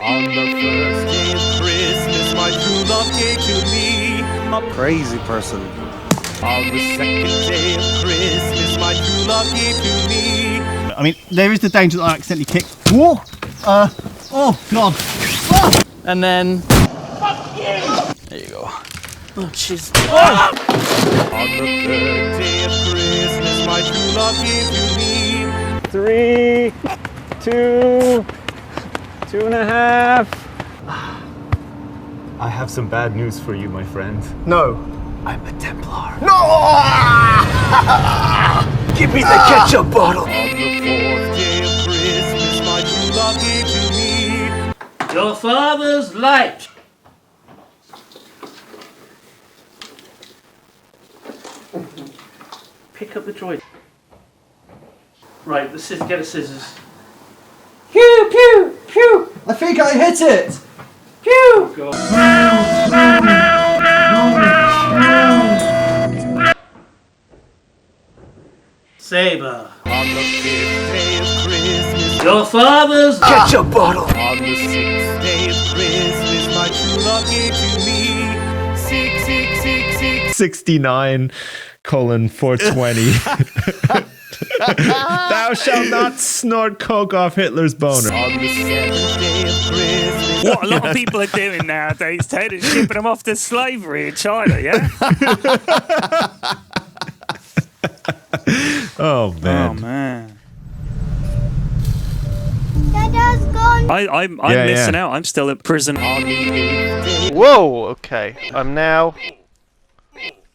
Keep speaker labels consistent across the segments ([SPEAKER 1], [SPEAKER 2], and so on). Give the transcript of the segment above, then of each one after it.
[SPEAKER 1] On the first day of Christmas, my true love gave to me a crazy person. On the second day of Christmas, my true love gave to me.
[SPEAKER 2] I mean, there is the danger that I accidentally kick. Whoa! Oh God! Ah!
[SPEAKER 3] And then.
[SPEAKER 1] Fuck you!
[SPEAKER 3] There you go. Oh, jeez.
[SPEAKER 1] Ah! On the third day of Christmas, my true love gave to me
[SPEAKER 4] 3, 2, 2.5. I have some bad news for you, my friend.
[SPEAKER 2] No.
[SPEAKER 4] I'm a Templar.
[SPEAKER 2] No!
[SPEAKER 4] Give me the ketchup bottle.
[SPEAKER 1] On the fourth day of Christmas, my true love gave to me
[SPEAKER 3] Your father's light. Pick up the droid. Right, get the scissors.
[SPEAKER 2] Pew pew pew! I think I hit it. Pew!
[SPEAKER 3] Go. Saber.
[SPEAKER 1] on the fifth day of Christmas.
[SPEAKER 3] Your father's
[SPEAKER 4] Ketchup bottle.
[SPEAKER 1] On the sixth day of Christmas, my true love gave to me
[SPEAKER 5] 69:420. Thou shalt not snort coke off Hitler's boner.
[SPEAKER 1] On the seventh day of Christmas.
[SPEAKER 6] What a lot of people are doing nowadays, Ted, is shipping them off to slavery in China, yeah?
[SPEAKER 5] Oh man.
[SPEAKER 6] Oh, man.
[SPEAKER 7] Dada's gone.
[SPEAKER 6] I'm
[SPEAKER 5] Yeah,
[SPEAKER 6] missing
[SPEAKER 5] yeah.
[SPEAKER 6] out. I'm still in prison.
[SPEAKER 1] On the eighth day.
[SPEAKER 8] Whoa, okay. I'm now...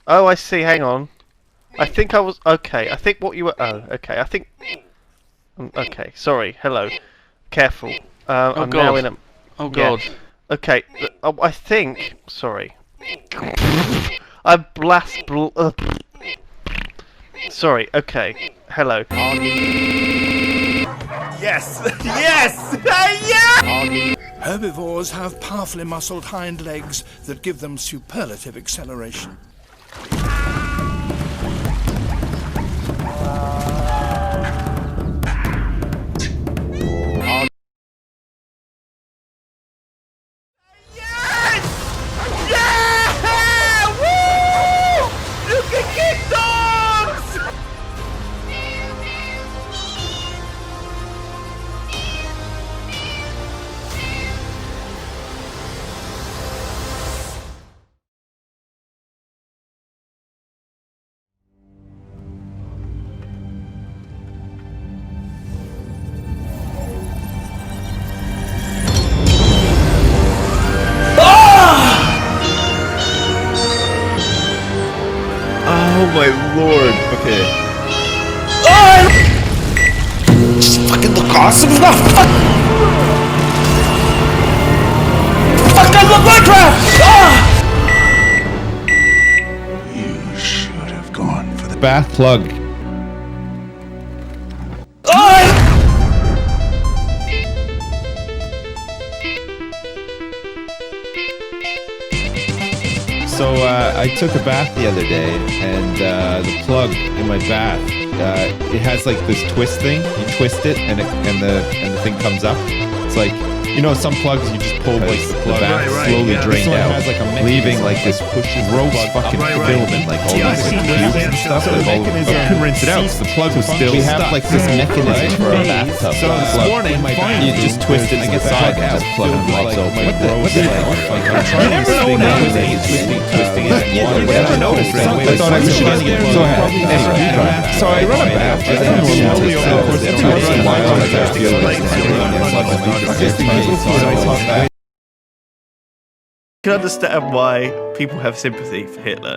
[SPEAKER 8] Oh, I see. Hang on. I think I was... Okay, I think what you were... Oh, okay. I think... Okay, sorry. Hello. Careful. I'm
[SPEAKER 3] God.
[SPEAKER 8] now in a...
[SPEAKER 3] Oh God.
[SPEAKER 8] Yeah. Okay, I think... Sorry. I blast... Sorry, okay. Hello.
[SPEAKER 1] On the
[SPEAKER 4] Yes! Yes! Yeah!
[SPEAKER 1] on the
[SPEAKER 9] Herbivores have powerfully muscled hind legs that give them superlative acceleration.
[SPEAKER 5] Oh my lord. Okay.
[SPEAKER 2] Fucking look awesome enough. Fuck that look Minecraft!
[SPEAKER 9] You should have gone for the
[SPEAKER 5] Bath plug. So I took a bath the other day, and the plug in my bath, it has like this twist thing. You twist it, and the thing comes up. It's like, you know, some plugs you just pull like the bath slowly drained out, leaving like this gross fucking film and like all these like cubes and stuff. Like all, you can rinse it out. So the plug was still. We have like this mechanism for a bathtub. So this morning, you just twist it to the side and just plug and pops open. What the you never know twisting it. You never noticed. I thought I was going to get plugged. Go ahead. Anyway, so I run a bath. I don't normally over the course of a while.
[SPEAKER 4] I can understand why people have sympathy for Hitler.